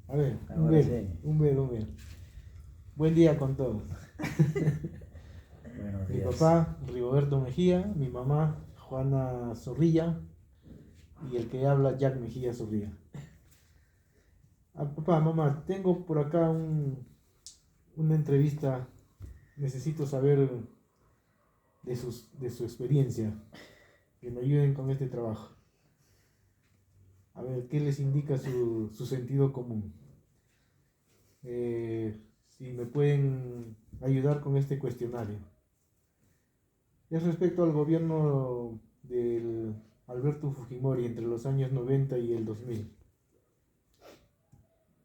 A ver, Ahora sí. un ver. Buen día con todos. Buenos Mi días. papá, Rigoberto Mejía, mi mamá, Juana Zorrilla, y el que habla, Jack Mejía Zorrilla. Papá, mamá, tengo por acá una entrevista. Necesito saber de su experiencia, que me ayuden con este trabajo. A ver, ¿qué les indica su sentido común? Si me pueden ayudar con este cuestionario. Es respecto al gobierno del Alberto Fujimori entre los años 90 y el 2000.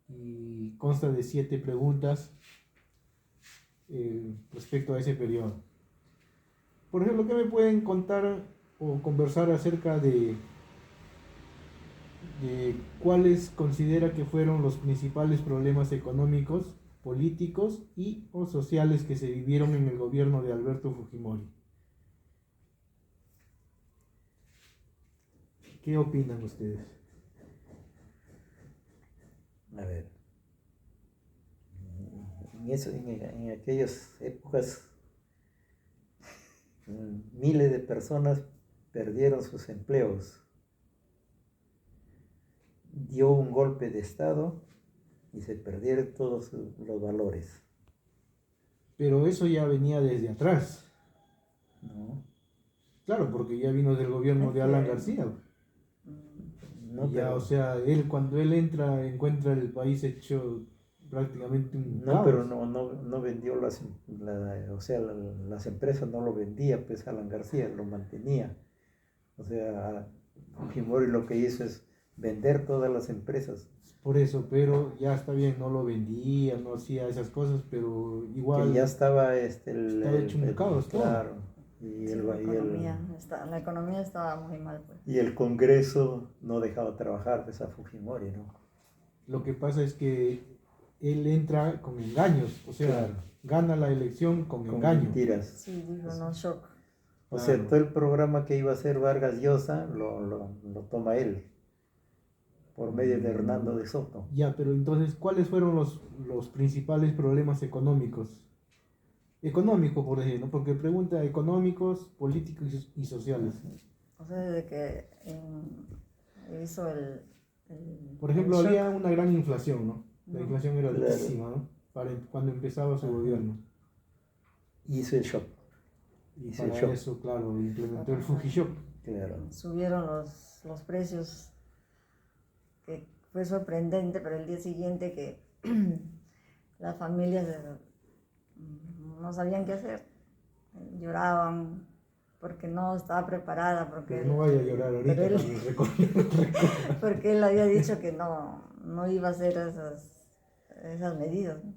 Y consta de 7 preguntas respecto a ese periodo. Por ejemplo, ¿qué me pueden contar o conversar acerca de cuáles considera que fueron los principales problemas económicos, políticos y o sociales que se vivieron en el gobierno de Alberto Fujimori? ¿Qué opinan ustedes? A ver, en aquellas épocas, miles de personas perdieron sus empleos. Dio un golpe de estado y se perdieron todos los valores, Pero eso ya venía desde atrás. ¿no? Claro, porque ya vino del gobierno Es de Alan que, García. No, Y ya, o pero, sea, cuando él entra, encuentra el país hecho prácticamente un no, pero caos. no vendió o sea, las empresas no lo vendía, pues Alan García lo mantenía. O sea, Fujimori lo que hizo es vender todas las empresas. Por eso, pero ya está bien, no lo vendía, no hacía esas cosas, pero Que igual ya estaba estaba hecho un caos todo. claro, y sí, el, la economía estaba muy mal, pues. y el Congreso no dejaba trabajar pues, a Fujimori, ¿no? Lo que pasa es que él entra con engaños, o sea, Claro. gana la elección con Con engaño. mentiras. Sí, dijo no shock. O sea, Claro. todo el programa que iba a hacer Vargas Llosa lo toma él, por medio de Hernando de Soto. Ya, pero entonces, ¿cuáles fueron los principales problemas económicos? Económicos, por ejemplo, ¿no? Porque pregunta económicos, políticos y sociales. O sea, desde que hizo Por ejemplo, el había shock. una gran inflación, ¿no? La No. inflación era Claro. altísima, ¿no? Cuando empezaba su Ajá. gobierno. Hizo el shock. Y Hizo el para shock. eso, claro, implementó el Fujishock. Claro. Subieron los precios, que fue sorprendente, pero el día siguiente que las familias no sabían qué hacer, lloraban porque no estaba preparada, porque Pero no vaya a llorar ahorita pero él- con el récord. porque él había dicho que no iba a hacer esas medidas, ¿no?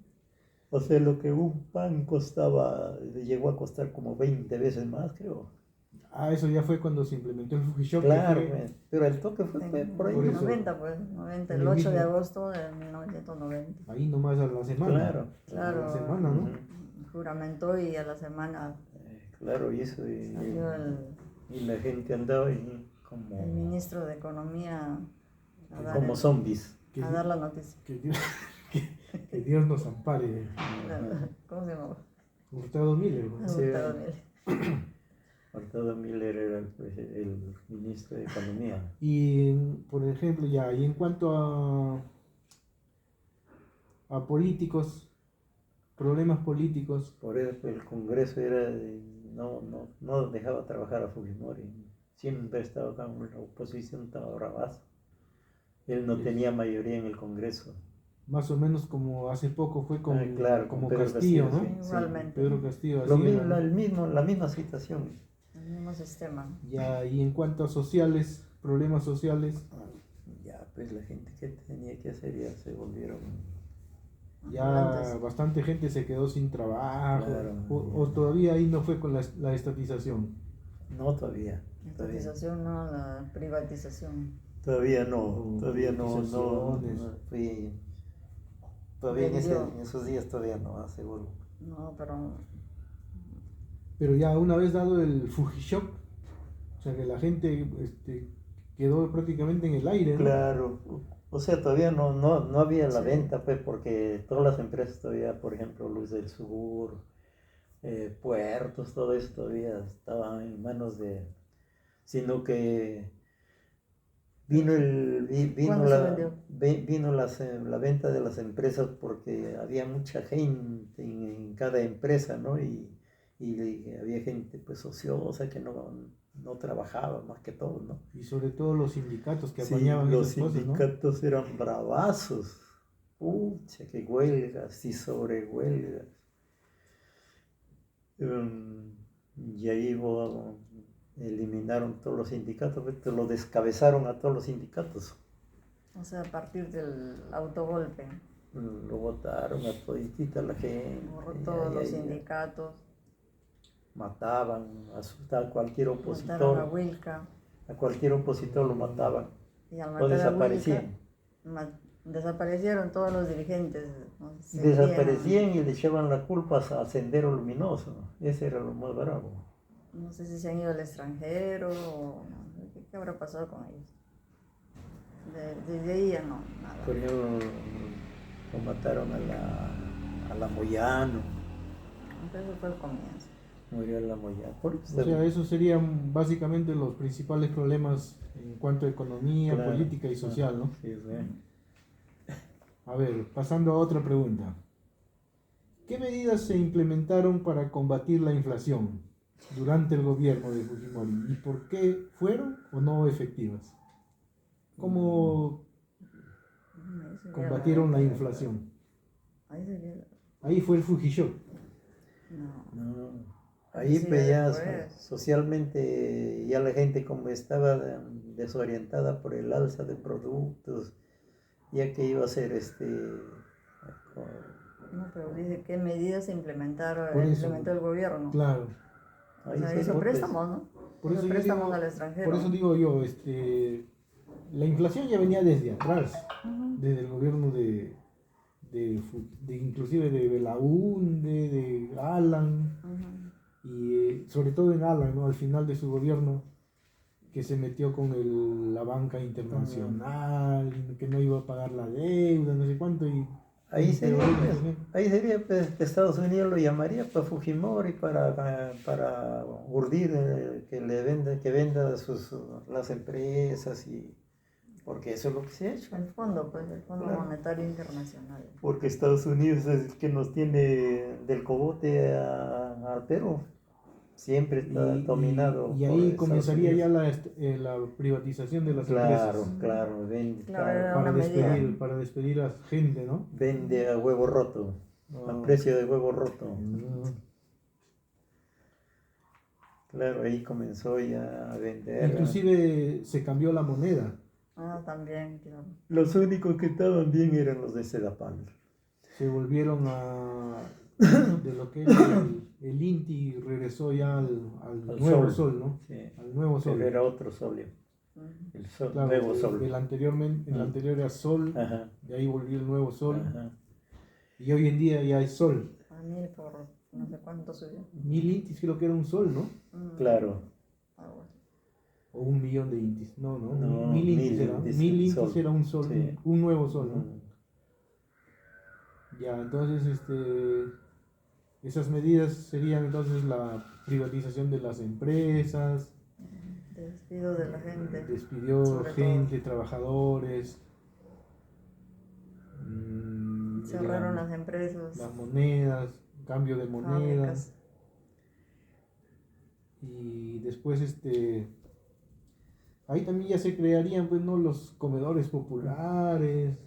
O sea, lo que un pan costaba, llegó a costar como 20 veces más, creo. Ah, eso ya fue cuando se implementó el Fujishock. Claro, Que fue pues, pero el toque fue por ahí. Por En eso. 90, pues, 90, En el el 8 de mismo- agosto de 1990. ahí nomás a la semana. Claro. Claro. A la semana, ¿no? Ujú. Juramentó y a la semana Claro, y eso. salió Y la gente andaba ahí el ministro de Economía a dar, como zombies. Que, a dar la noticia. que Dios, que Dios nos ampare. ¿Cómo se llamaba? Gustavo Miller, ¿no? Sí. Gustavo Miller. Hurtado Miller era el ministro de Economía. Y, por ejemplo, y en cuanto a políticos, problemas políticos, Por eso el Congreso no dejaba trabajar a Fujimori. Siempre estaba con la oposición, estaba bravazo. Él no Sí. tenía mayoría en el Congreso. más o menos como hace poco fue con, Claro, como con Pedro Castillo, ¿no? sí. Igualmente. Pedro Castillo. Lo así mismo, era. la misma situación. El mismo sistema. Y en cuanto a sociales, problemas sociales, Ya, pues la gente que tenía que hacer ya se volvieron. ya Volantes. bastante gente se quedó sin trabajo, Claro. o todavía ahí no fue con la estatización. No, todavía. La estatización, no, la privatización. Todavía no. Todavía no. Privatizaciones. Todavía Vendió. en esos días todavía no, aseguro. No, pero Pero ya una vez dado el Fujishock, o sea que la gente quedó prácticamente en el aire, ¿no? Claro, O sea, todavía no había la Sí. venta, pues, porque todas las empresas todavía, por ejemplo, Luz del Sur, Puertos, todo eso todavía estaba en manos de... Sino que vino ¿Cuándo se vendió? la venta de las empresas porque había mucha gente en cada empresa, ¿no? Y había gente, pues, ociosa que no trabajaba más que todo, ¿no? Y sobre todo los sindicatos que Sí, apañaban los esas cosas, ¿no? sindicatos eran bravazos. Pucha, que huelgas y sobre huelgas. Em, y ahí eliminaron todos los sindicatos, pues, lo descabezaron a todos los sindicatos. O sea, a partir del autogolpe. Lo votaron a toditita la gente. Borró y todos ahí- los ahí sindicatos. mataban a cualquier Mataron a opositor. Wilca. A cualquier opositor lo mataban. Y al O matar a Wilca, desaparecían. desaparecieron todos los dirigentes. ¿No? Desaparecían y le echaban la culpa a Sendero Luminoso. Ese era lo más bravo. No sé si se han ido al extranjero o no, ¿qué habrá pasado con ellos? Desde ahí ya no, nada. Por ejemplo, lo mataron a la Moyano. Entonces eso fue el comienzo. Murió la Moyano. Por eso O sea, esos serían básicamente los principales problemas en cuanto a economía, claro, política y social, ¿no? Sí, sí. A ver, pasando a otra pregunta. ¿Qué medidas se implementaron para combatir la inflación durante el gobierno de Fujimori y por qué fueron o no efectivas? ¿Cómo Ahí sería combatieron la la- inflación? Ahí sería Ahí fue el Fujishock. no. No. Ahí Ahí sí, pues ya después. socialmente ya la gente como estaba desorientada por el alza de productos, ya que iba a ser No, pero dice qué medidas se implementaron, Por eso, implementó el gobierno. claro. O ahí sea, se hizo fue, pues, préstamos, ¿no? Por Hizo eso yo préstamos digo, al extranjero. por eso digo yo, la inflación ya venía desde atrás, Ujú. desde el gobierno de inclusive de Belaúnde, de Alan, Ujú. y sobre todo en Alan, ¿no? Al final de su gobierno, que se metió con la banca internacional, que no iba a pagar la deuda, no sé cuánto, y Ahí empeoró sería, la pues, situación. ahí sería, pues, que Estados Unidos lo llamaría para Fujimori para urdir que venda las empresas porque eso es lo que se ha hecho. El fondo, pues, el Fondo Claro. Monetario Internacional. Porque Estados Unidos es el que nos tiene del cogote al Perú. Siempre está dominado y por ahí Estados comenzaría ya Unidos. la privatización de las Claro, empresas claro, Claro, era una medida. para despedir a gente, ¿no? vende a huevo roto, a Ah. precio de huevo roto. Mm. Claro, ahí comenzó ya a vender. Inclusive se cambió la moneda. Ah, también, claro. Los únicos que estaban bien eran los de Sedapal. Se volvieron de lo que era el INTI, regresó ya al Al nuevo sol. sol, ¿no? Sí. Al nuevo sol. Pero era otro sol, Ujú. el sol, Claro, nuevo sol. el anterior era sol, Ajá, de ahí volvió el nuevo sol, ajá. y hoy en día ya es sol. A 1000 por no sé cuánto subió. 1000 intis creo que era un sol, ¿no? Claro. Algo así. O 1 millón de intis. No, No, 1000 intis 1000 era. intis, 1000 intis sol. era un sol, Sí. un nuevo sol, ¿no? Mm. Ya, entonces, esas medidas serían entonces la privatización de las empresas, Despido de la gente. despidió Sobre todo. gente, trabajadores, Cerraron las empresas, las monedas, cambio de monedas, fábricas. y después ahí también ya se crearían pues no los comedores populares,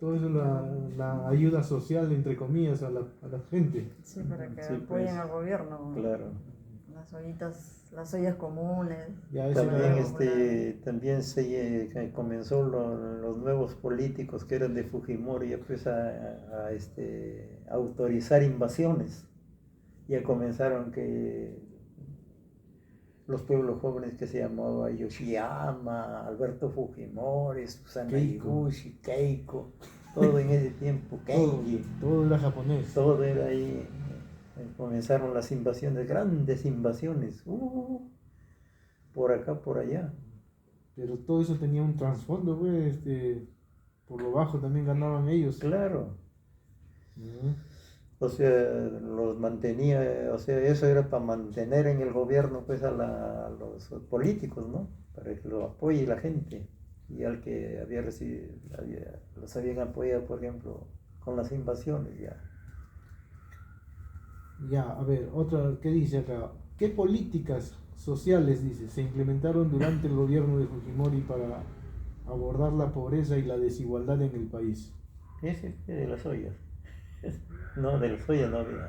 todo eso, la ayuda social entre comillas a la gente. Sí, para que Sí, apoyen pues, al gobierno. Claro. Las ollas comunes. Ya eso También, era- también comenzó los nuevos políticos que eran de Fujimori ya pues a autorizar invasiones. Ya comenzaron que los pueblos jóvenes que se llamaba Yoshiyama, Alberto Fujimori, Susana Keiko. Higuchi, Keiko, todo en ese tiempo, Kenji, todo era japonés. todo era ahí. Comenzaron las invasiones, grandes invasiones, por acá, por allá. Pero todo eso tenía un trasfondo, pues, por lo bajo también ganaban ellos. Claro. Mm. O sea, los mantenía, o sea, eso era para mantener en el gobierno pues a los políticos, ¿no? Para que lo apoye la gente. Y al que había recibido, los habían apoyado, por ejemplo, con las invasiones ya. Ya, a ver, otra, ¿qué dice acá? ¿Qué políticas sociales, dice, se implementaron durante el gobierno de Fujimori para abordar la pobreza y la desigualdad en el país? Ese de las ollas. No, de las ollas no había.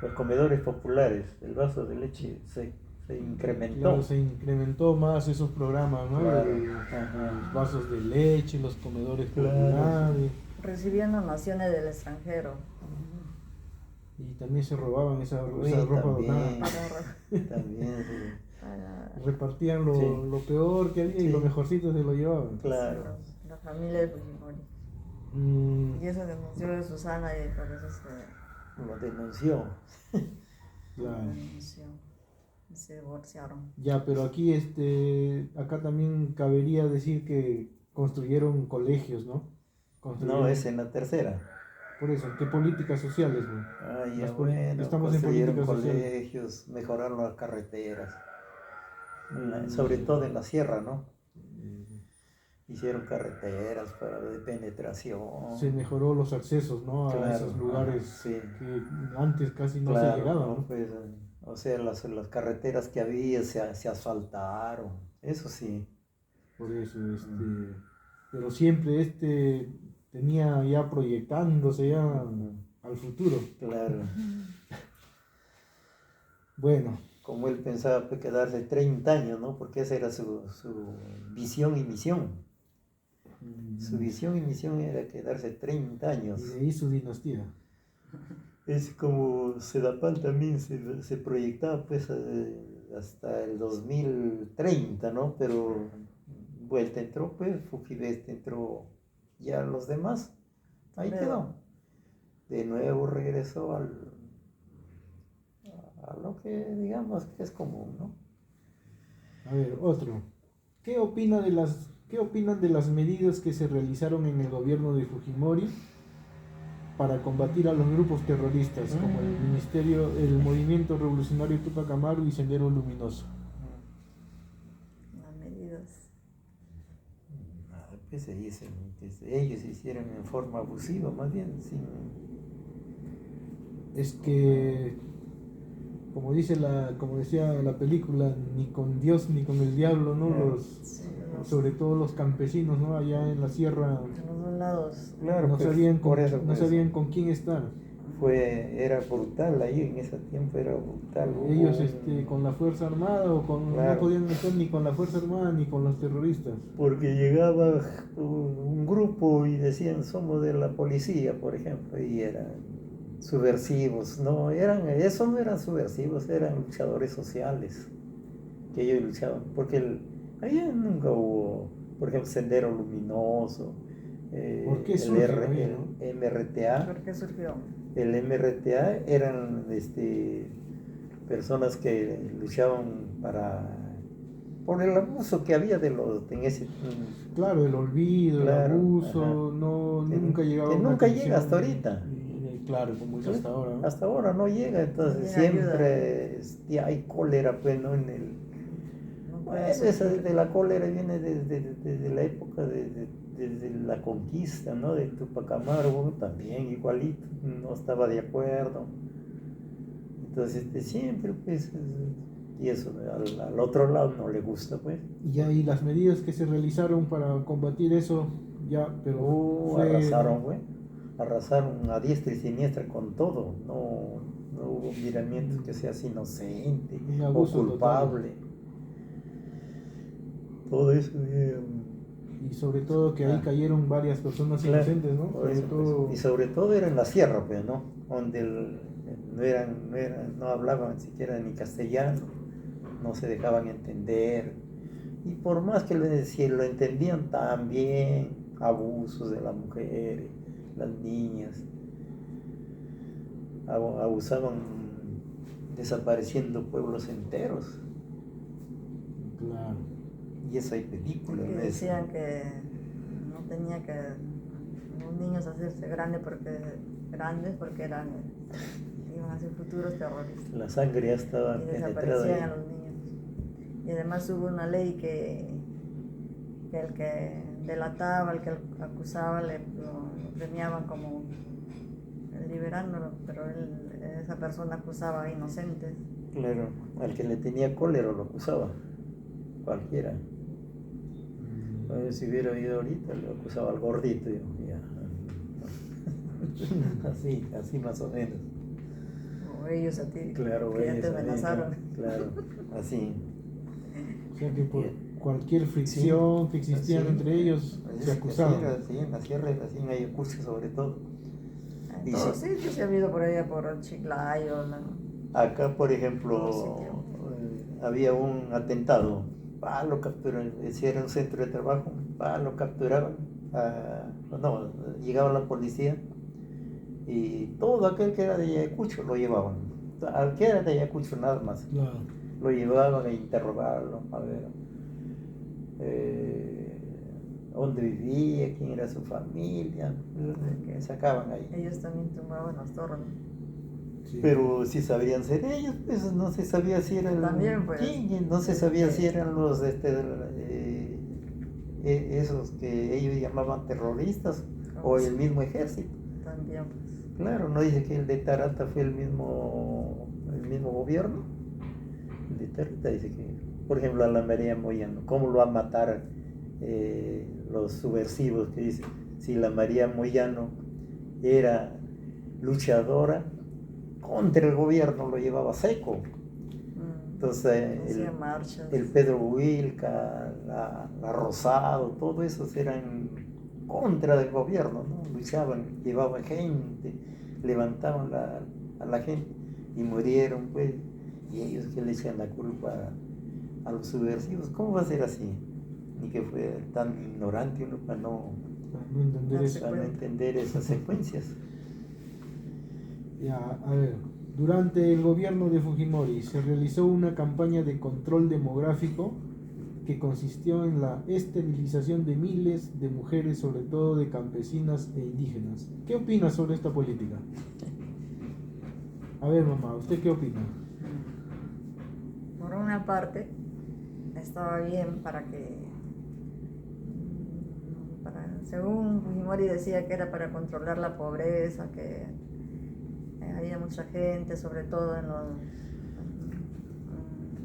Los comedores populares, el vaso de leche se incrementó. Claro, se incrementó más esos programas, ¿no? Claro, Los vasos de leche, los comedores Claro. populares. Recibían donaciones del extranjero. Y también se robaban esa Uy, ropa también. donada. También, sí. Repartían lo, Sí. lo peor que había y Sí. lo mejorcito se lo llevaban. Claro. La familia de Fujimori. Mm, Y eso denunció de Susana y por eso se Lo denunció. claro. denunció. Y se divorciaron. Ya, pero aquí acá también cabería decir que construyeron colegios, ¿no? No, es en la tercera. Por eso, ¿qué políticas sociales, güey? Ah, ya Las bueno, estamos en construyeron políticas sociales. colegios, mejoraron las carreteras, sobre todo en la sierra, ¿no? Hicieron carreteras para de penetración. Se mejoró los accesos, ¿no? A Claro, esos lugares ajá, sí. que antes casi no Claro, se llegaba, ¿no? ¿no? Pues, o sea, las carreteras que había se asfaltaron, eso sí. Por eso, pero siempre tenía ya proyectándose ya al futuro. Claro, Bueno, como él pensaba pues, quedarse 30 años, ¿no? Porque esa era su visión y misión. Su visión y misión era quedarse 30 años. y de ahí su dinastía. Es como Sedapal también se proyectaba pues hasta el 2030, ¿no? Pero vuelta entró pues, Fujibeste entró ya los demás, ahí Pero- quedó. De nuevo regresó a lo que digamos que es común, ¿no? A ver, otro. ¿Qué opinan de las medidas que se realizaron en el gobierno de Fujimori para combatir a los grupos terroristas como el Movimiento Revolucionario Tupac Amaru y Sendero Luminoso? Las medidas. Pues ellos hicieron en forma abusiva, más bien, sin... Es que, como decía la película, ni con Dios ni con el diablo, ¿no? Sí, Sobre todo los campesinos, ¿no? Allá en la sierra de los dos lados. Claro, no pues, sabían por eso, no pues, sabían con quién estar. era brutal ahí, en ese tiempo era brutal. Ellos Hubo con la Fuerza Armada no Claro. podían estar ni con la Fuerza Armada ni con los terroristas. Porque llegaba un grupo y decían somos de la policía, por ejemplo, y eran subversivos. Eso no eran subversivos, eran luchadores sociales, que ellos luchaban, porque allá nunca hubo, por ejemplo, Sendero Luminoso, ¿Por qué surge ahí, no? el MRTA. ¿Por qué surgió? El MRTA eran personas que luchaban por el abuso que había en ese... Claro, el olvido, Claro, el abuso, ajá. nunca llegaba que una nunca atención, llega hasta ahorita. claro, como es hasta ahora, ¿no? Hasta ahora no llega, entonces No llega siempre hay cólera, pues, ¿no? No puede Bueno, esa surgir. de la cólera viene desde la época desde la conquista, ¿no? De Tupac Amaru, también igualito, no estaba de acuerdo. Entonces, siempre, pues, y eso al otro lado no le gusta, pues. Y ahí las medidas que se realizaron para combatir eso, ya, pero fue... Arrasaron, güey. Arrasaron a diestra y siniestra con todo. No hubo miramientos que seas inocente Un o abuso culpable. Todo eso. Y sobre todo que ahí cayeron varias personas Claro, inocentes, ¿no? por Sobre eso, pues. todo... Y sobre todo era en la sierra, pues, ¿no? Donde no hablaban siquiera ni castellano, no se dejaban entender. Y por más que si lo entendían también, abusos de las mujeres, las niñas, abusaban desapareciendo pueblos enteros. Claro. Y eso hay películas. Porque ¿no? decían que no tenía que los niños a hacerse grandes porque iban a ser futuros terroristas. La sangre ya estaba Y penetrada desaparecían a ahí. los niños. Y además hubo una ley que el que delataba, el que acusaba, lo premiaban como liberándolo, pero esa persona acusaba a inocentes. Claro, al que le tenía cólera lo acusaba, cualquiera. Si hubiera ido ahorita, lo acusaba al gordito. Ya. así más o menos. O ellos a ti, Claro, que ya te ellos a mí, amenazaron. claro, así. O sea que por cualquier fricción que existía Sí, entre ellos se acusaban. Sí, en la sierra, así en Ayacucho sobre todo. En Y todos sí. sitios se ha habido por allá, por Chiclayo. Acá, por Todo ejemplo, sitio. había un atentado, lo capturaron, si era un centro de trabajo, lo capturaban, no, llegaba la policía y todo aquel que era de Ayacucho lo llevaban, al que era de Ayacucho nada más, Claro. lo llevaban a interrogarlo, a ver dónde vivía, quién era su familia, que sacaban ahí. Ellos también tumbaban las torres. Sí. Pero si sabrían ser ellos, pues no se sabía si eran También, pues, no se sabía si eran los esos que ellos llamaban terroristas o el mismo ejército. También, pues. Claro, no dice que el de Tarata fue el mismo gobierno. El de Tarata dice que, por ejemplo, a la María Moyano, ¿cómo lo va a matar los subversivos? Que dice, si la María Moyano era luchadora contra el gobierno, lo llevaba seco. Entonces el Pedro Huilca, la Rosado, todos esos eran contra del gobierno, ¿no? Luchaban, llevaban gente, levantaban a la gente y murieron, pues, y ellos que le echan la culpa a los subversivos. ¿Cómo va a ser así? Ni que fue tan ignorante uno para no entender esas secuencias. Ya, a ver, durante el gobierno de Fujimori se realizó una campaña de control demográfico que consistió en la esterilización de miles de mujeres, sobre todo de campesinas e indígenas. ¿Qué opina sobre esta política? A ver, mamá, ¿usted qué opina? Por una parte, estaba bien según Fujimori decía que era para controlar la pobreza, que había mucha gente, sobre todo en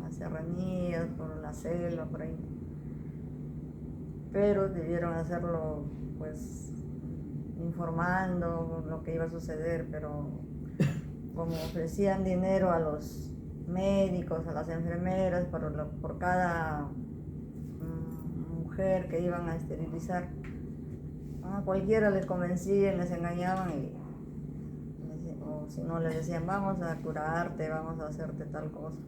las serranías, por la selva, por ahí. Pero debieron hacerlo, pues, informando lo que iba a suceder, pero como ofrecían dinero a los médicos, a las enfermeras, por cada mujer que iban a esterilizar, a cualquiera les convencían, les engañaban o si no les decían vamos a curarte, vamos a hacerte tal cosa,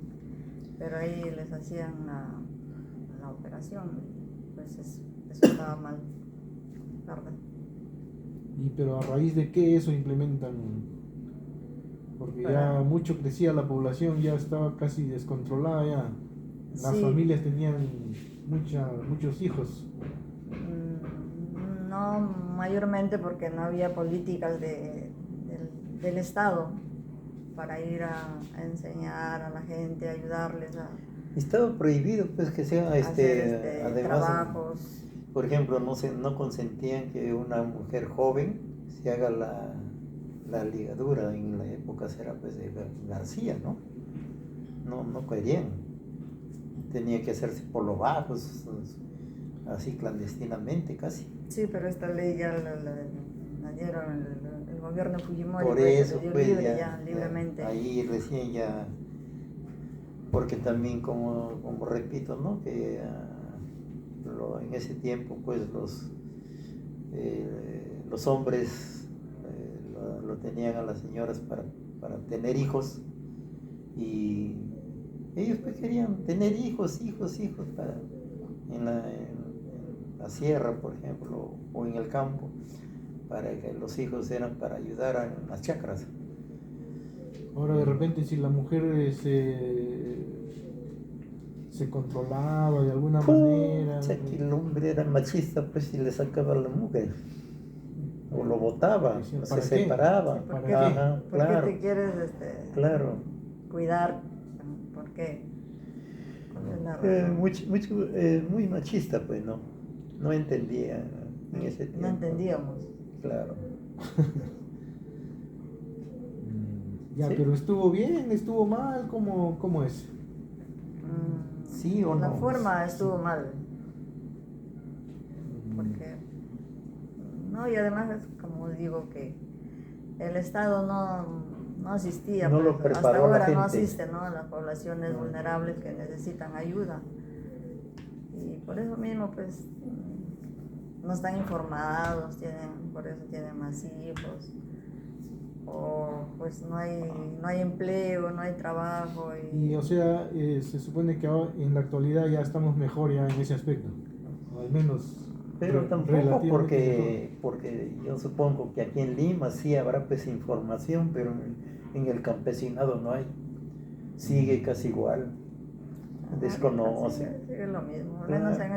pero ahí les hacían la operación, pues eso estaba mal, ¿verdad? Pero a raíz de qué eso implementan, porque ya mucho crecía la población, ya estaba casi descontrolada ya, las familias tenían muchos hijos. No mayormente porque no había políticas del Estado para ir a enseñar a la gente, a ayudarles a estaba prohibido pues que sea hacer además trabajos. Por ejemplo, no consentían que una mujer joven se haga la ligadura. En la época era pues de García, ¿no? No querían. Tenía que hacerse por los bajos, así clandestinamente casi. Sí, pero esta ley ya la dieron el gobierno Fujimori. Por eso, dio pues libre, libremente. Ahí recién ya, porque también como repito, ¿no? Que en ese tiempo pues los hombres lo tenían a las señoras para tener hijos y ellos pues querían tener hijos en la sierra, por ejemplo, o en el campo, para que los hijos eran para ayudar a las chacras. Ahora de repente si la mujer se controlaba de alguna manera. O sea que el hombre era machista, pues si le sacaba a la mujer. o lo botaba, Decían, o se ¿para qué? separaba. Sí, ¿por ¿Para qué, Ajá, por qué claro, te quieres claro. cuidar? ¿Por qué? ¿Cuál es la razón? Muy machista, pues, ¿no? No entendía en ese No tiempo. entendíamos. Claro. Ya, Sí, pero estuvo bien, estuvo mal, ¿cómo es? sí o La no. forma estuvo mal, Mm, porque, no, y además es como digo que el Estado no asistía, No pues lo hasta preparó a la ahora no gente. asiste, ¿no? A las poblaciones vulnerables que necesitan ayuda. Y por eso mismo, pues, no están informados, por eso tienen más hijos, o pues no hay empleo, no hay trabajo. Y o sea, se supone que en la actualidad ya estamos mejor ya en ese aspecto, o al menos Pero tampoco relativamente mejor. porque yo supongo que aquí en Lima sí habrá pues información, pero en el campesinado no hay. Sigue casi igual. Ahorita Desconocen. sigue lo mismo, al menos Claro.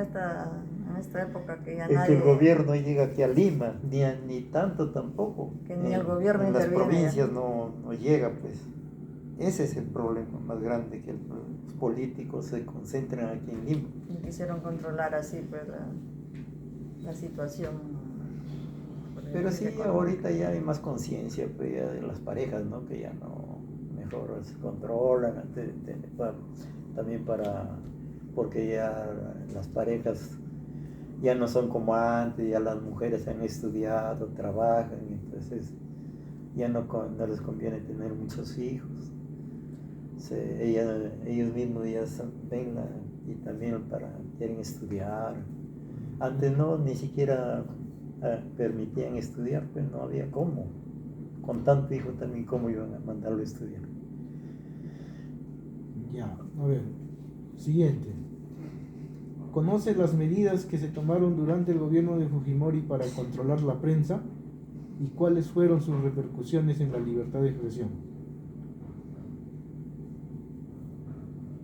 en esta época que ya Es que el nadie, gobierno llega aquí a Lima, ni tanto tampoco. que ni el gobierno En las interviene ya. provincias no llega, pues. Ese es el problema más grande, que los políticos se concentran aquí en Lima. Y quisieron controlar así pues la situación, por Pero decir, sí, económica. ahorita ya hay más conciencia pues, ya de las parejas, ¿no? Que ya no, mejor se controlan, también porque ya las parejas ya no son como antes, ya las mujeres han estudiado, trabajan, entonces ya no les conviene tener muchos hijos. Ellos mismos ya ven y también quieren estudiar. Antes no, ni siquiera permitían estudiar, pues no había cómo. Con tanto hijo también, ¿cómo iban a mandarlo a estudiar? Ya, a ver, siguiente. ¿Conoce las medidas que se tomaron durante el gobierno de Fujimori para controlar la prensa y cuáles fueron sus repercusiones en la libertad de expresión?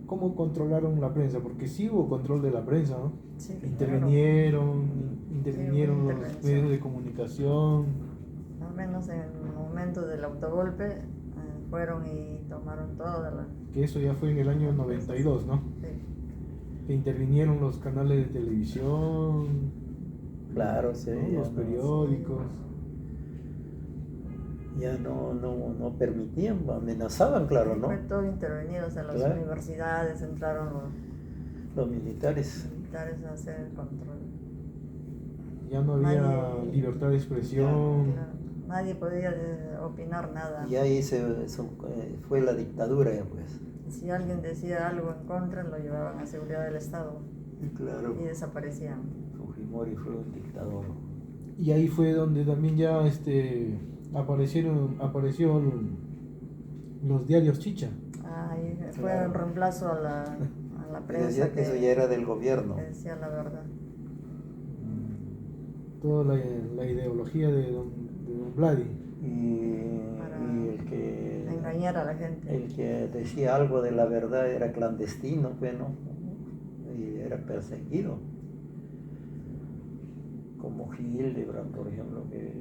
¿Cómo controlaron la prensa? Porque sí hubo control de la prensa, ¿no? Sí, claro. Intervinieron, Sí, intervinieron hubo los intervención. medios de comunicación. Al menos en el momento del autogolpe fueron y tomaron toda la... Que eso ya fue en el año 92, ¿no? Sí. Que intervinieron los canales de televisión, Claro, sí, ¿no? Los periódicos. ya no permitían, amenazaban, claro, Sí, ¿no? fue todo intervenido, o sea, las Claro. universidades entraron Los militares. los militares a hacer el control. Ya no había Nadie- libertad de expresión. Claro, nadie podía opinar nada. Y ahí fue la dictadura, ya pues. Si alguien decía algo en contra, lo llevaban a seguridad del Estado Claro, y desaparecían. Fujimori fue un dictador. Y ahí fue donde también ya apareció los diarios chicha. Ahí fue Claro. un reemplazo a la Y prensa decía que eso ya era del gobierno. que decía la verdad. Toda la ideología de don Vladi. Para Y engañar a la gente. el que decía algo de la verdad era clandestino, pues, ¿no? Y era perseguido. Como Hildebrand, por ejemplo, que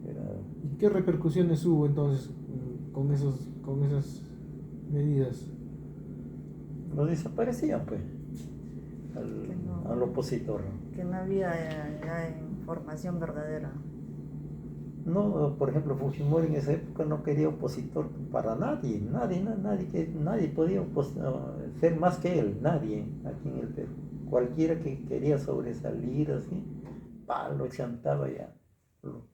era... ¿Y qué repercusiones hubo entonces con esas medidas? Lo desaparecían, pues, Que no- al opositor. Que no había ya información verdadera. No, por ejemplo, Fujimori en esa época no quería opositor para nadie podía ser más que él, nadie aquí en el Perú. Cualquiera que quería sobresalir así, lo chantaba ya, lo,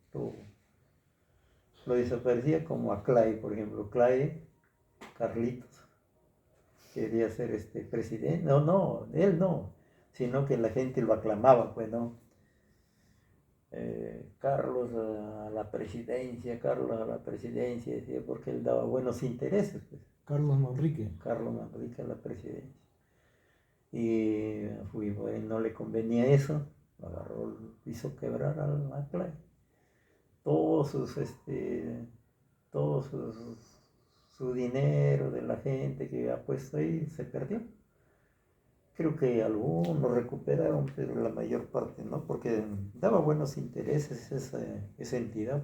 lo desaparecía, como a Clay, por ejemplo. Clay, Carlitos, quería ser presidente. No, él no, sino que la gente lo aclamaba, pues, ¿no? Carlos a la presidencia, decía, porque él daba buenos intereses, pues. Carlos Manrique. Carlos Manrique a la presidencia. Y a Fujimori no le convenía eso, lo agarró, hizo quebrar a Clay. Todos su dinero de la gente que había puesto ahí se perdió. Creo que algunos recuperaron, pero la mayor parte no, porque daba buenos intereses esa entidad.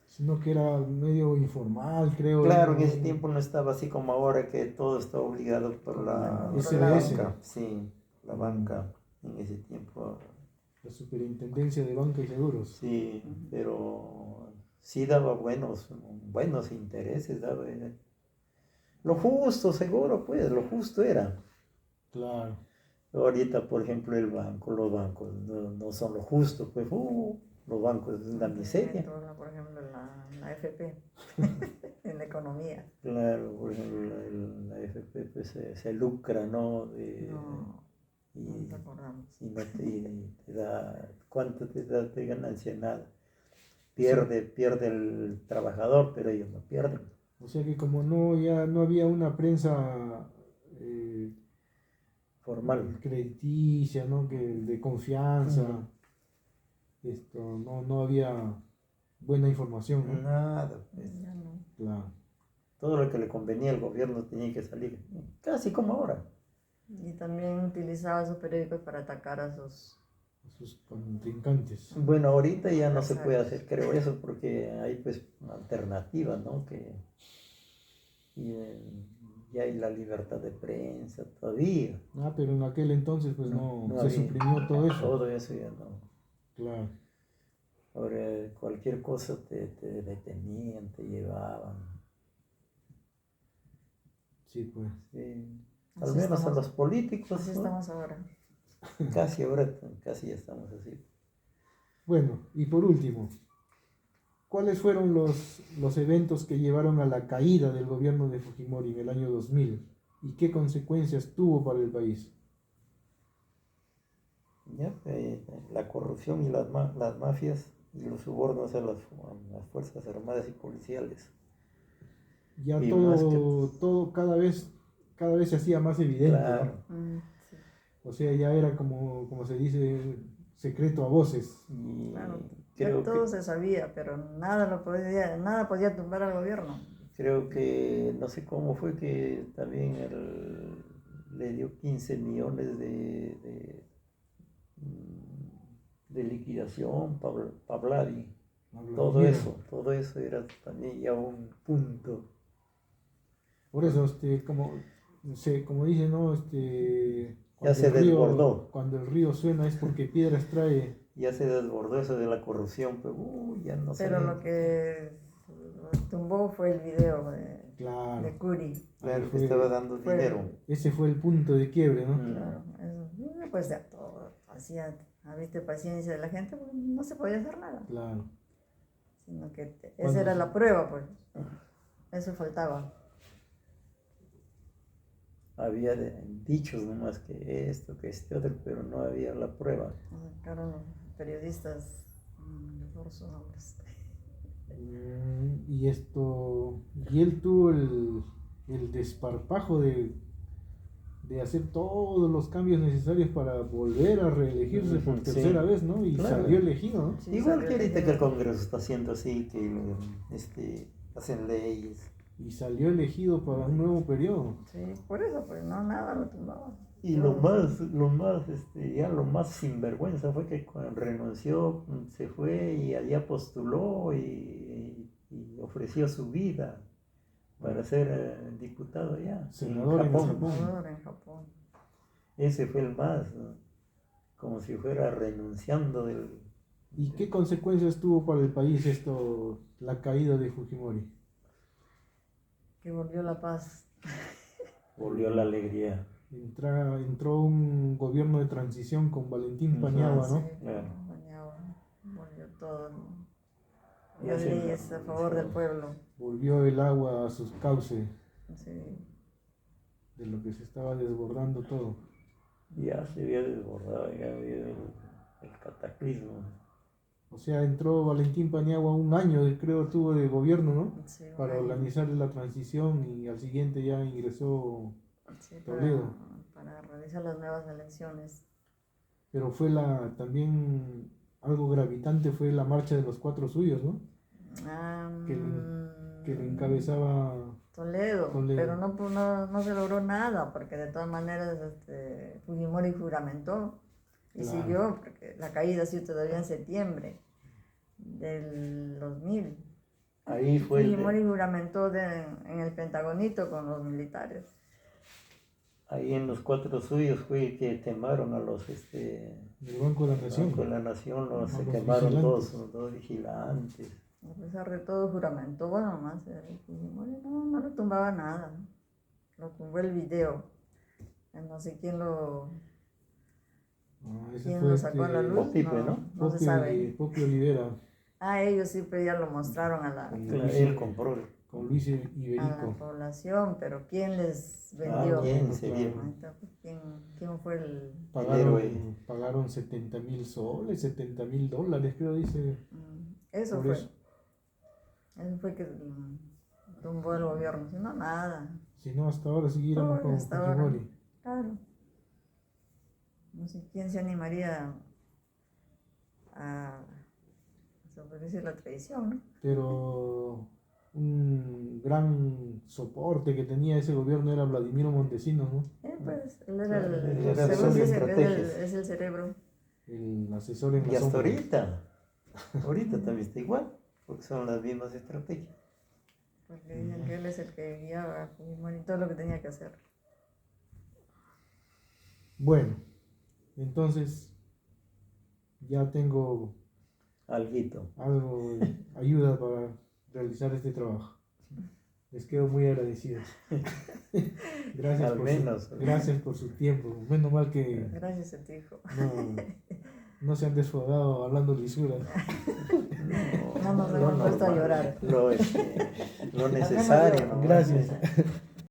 Sino que era medio informal, creo. Claro, en ¿no? ese tiempo no estaba así como ahora que todo está obligado por la SBS. banca. Sí, la banca en ese tiempo. La Superintendencia de Banca y Seguros. Sí, pero sí daba buenos intereses, daba lo justo, seguro, pues, lo justo era. Claro. Ahorita, por ejemplo, los bancos no son lo justo, pues, los bancos es una miseria. Por ejemplo, la FP, en la economía. Claro, por ejemplo, la FP pues, se lucra, ¿no? No, no Y, te acordamos. y no te da, ¿cuánto te da de ganancia? Nada. Pierde el trabajador, pero ellos no pierden. O sea que como ya no había una prensa Formal. crediticia, ¿no? De confianza, no había buena información, ¿no? Nada, pues. Ya no. Claro. Todo lo que le convenía al gobierno tenía que salir, casi como ahora. Y también utilizaba sus periódicos para atacar a sus contrincantes. Bueno, ahorita ya no se puede hacer, creo eso, porque hay pues alternativas, ¿no? Y ya hay la libertad de prensa todavía. Pero en aquel entonces pues no se había. suprimió todo eso. Todo eso ya no. Claro. Ahora cualquier cosa te detenían, te llevaban. Sí, pues. Sí. Así Al menos estamos, a los políticos, así ¿no? estamos ahora. Casi ya estamos así. Bueno, y por último, ¿cuáles fueron los eventos que llevaron a la caída del gobierno de Fujimori en el año 2000? ¿Y qué consecuencias tuvo para el país? Ya, la corrupción y las mafias y los sobornos a las Fuerzas Armadas y Policiales. Ya Y todo cada vez se hacía más evidente, claro. ¿no? Sí. O sea, ya era como se dice, secreto a voces. Y Claro, ya todo se sabía, pero nada podía tumbar al gobierno. creo que, no sé cómo fue que también le dio 15 millones de liquidación para Vladi. Todo eso era también ya un punto. Por eso, como dice, ¿no? Ya se desbordó. Cuando el río suena es porque piedras trae. Ya se desbordó eso de la corrupción, pero ya no sé. Pero lo que tumbó fue el video Claro. de Curi. Claro, que estaba dando dinero. Ese fue el punto de quiebre, ¿no? Claro, eso, pues ya todo hacía, viste, paciencia de la gente, pues, no se podía hacer nada. Claro. Sino que esa era la prueba, pues. Eso faltaba. Había dichos nomás que esto, que este otro, pero no había la prueba. Sacaron los periodistas por sus nombres. Y él tuvo el desparpajo de hacer todos los cambios necesarios para volver a reelegirse por tercera vez, ¿no? Y claro. salió elegido, ¿no? Sí, Igual salió que ahorita elegido. que el Congreso está haciendo así, que hacen leyes. Y salió elegido para un nuevo periodo. Sí, por eso, pues no, nada lo tumbaba. Y lo más sinvergüenza fue que cuando renunció, se fue y allá postuló y ofreció su vida para ser diputado allá. Senador en Japón. Senador en Japón. Ese fue el más, ¿no? Como si fuera renunciando del... ¿Y qué consecuencias tuvo para el país la caída de Fujimori? Que volvió la paz. Volvió la alegría. Entró un gobierno de transición con Valentín Paniagua, ¿no? Sí, Claro. volvió todo. Y Las así, leyes a favor del pueblo. Volvió el agua a sus cauces Sí. de lo que se estaba desbordando todo. Ya se había desbordado, ya había el cataclismo. O sea, entró Valentín Paniagua un año, creo, tuvo de gobierno, ¿no? Sí, Para organizar la transición y al siguiente ya ingresó sí, Toledo. para realizar las nuevas elecciones. Pero fue también algo gravitante fue la marcha de los 4 suyos, ¿no? Que lo encabezaba Toledo, Toledo. pero no se logró nada, porque de todas maneras Fujimori juramentó y Claro. siguió, porque la caída ha sido todavía en septiembre del 2000. Ahí fue Fujimori juramentó en el Pentagonito con los militares. ahí en los 4 suyos fue que quemaron a los Del Banco de la Nación. Banco de la Nación, A se los quemaron vigilantes. dos vigilantes. A pesar de todo, juramentó, bueno, más Fujimori no le tumbaba nada. Lo tumbó el video. No sé quién lo Ese ¿Quién fue lo sacó a la luz? Popi, pues, ¿no? No se sabe. Popi Olivera Ellos sí, pero ya lo mostraron a con, Claro, Luis, él compró. con Luis la Iberico. población, pero ¿quién les vendió? ¿Quién se dio? Ahí está, pues, ¿quién fue el...? héroe. Pagaron 70.000 soles, 70.000 dólares, creo, dice. Eso Por fue. eso. Eso fue que tumbó el gobierno, si no, nada. Si no, hasta ahora siguieron Pobre, con hasta ahora. Fujimori. Claro. No sé quién se animaría a sobrevivirse la traición, ¿no? Pero un gran soporte que tenía ese gobierno era Vladimiro Montesinos, ¿no? Pues él era el, Era según sobre dicen que estrategias. es el cerebro. El asesor en Y la hasta sombra. ahorita también está igual, porque son las mismas estrategias. Porque dicen que él es el que guiaba a Fujimori en todo lo que tenía que hacer. Bueno, entonces ya tengo Alguito. algo de ayuda para realizar este trabajo. Les quedo muy agradecidos. Gracias, Al por menos. gracias por su tiempo. Menos mal que Gracias a ti, hijo. no se han desfogado hablando lisuras. No nos hemos puesto a llorar. Lo necesario. ¿no? Gracias.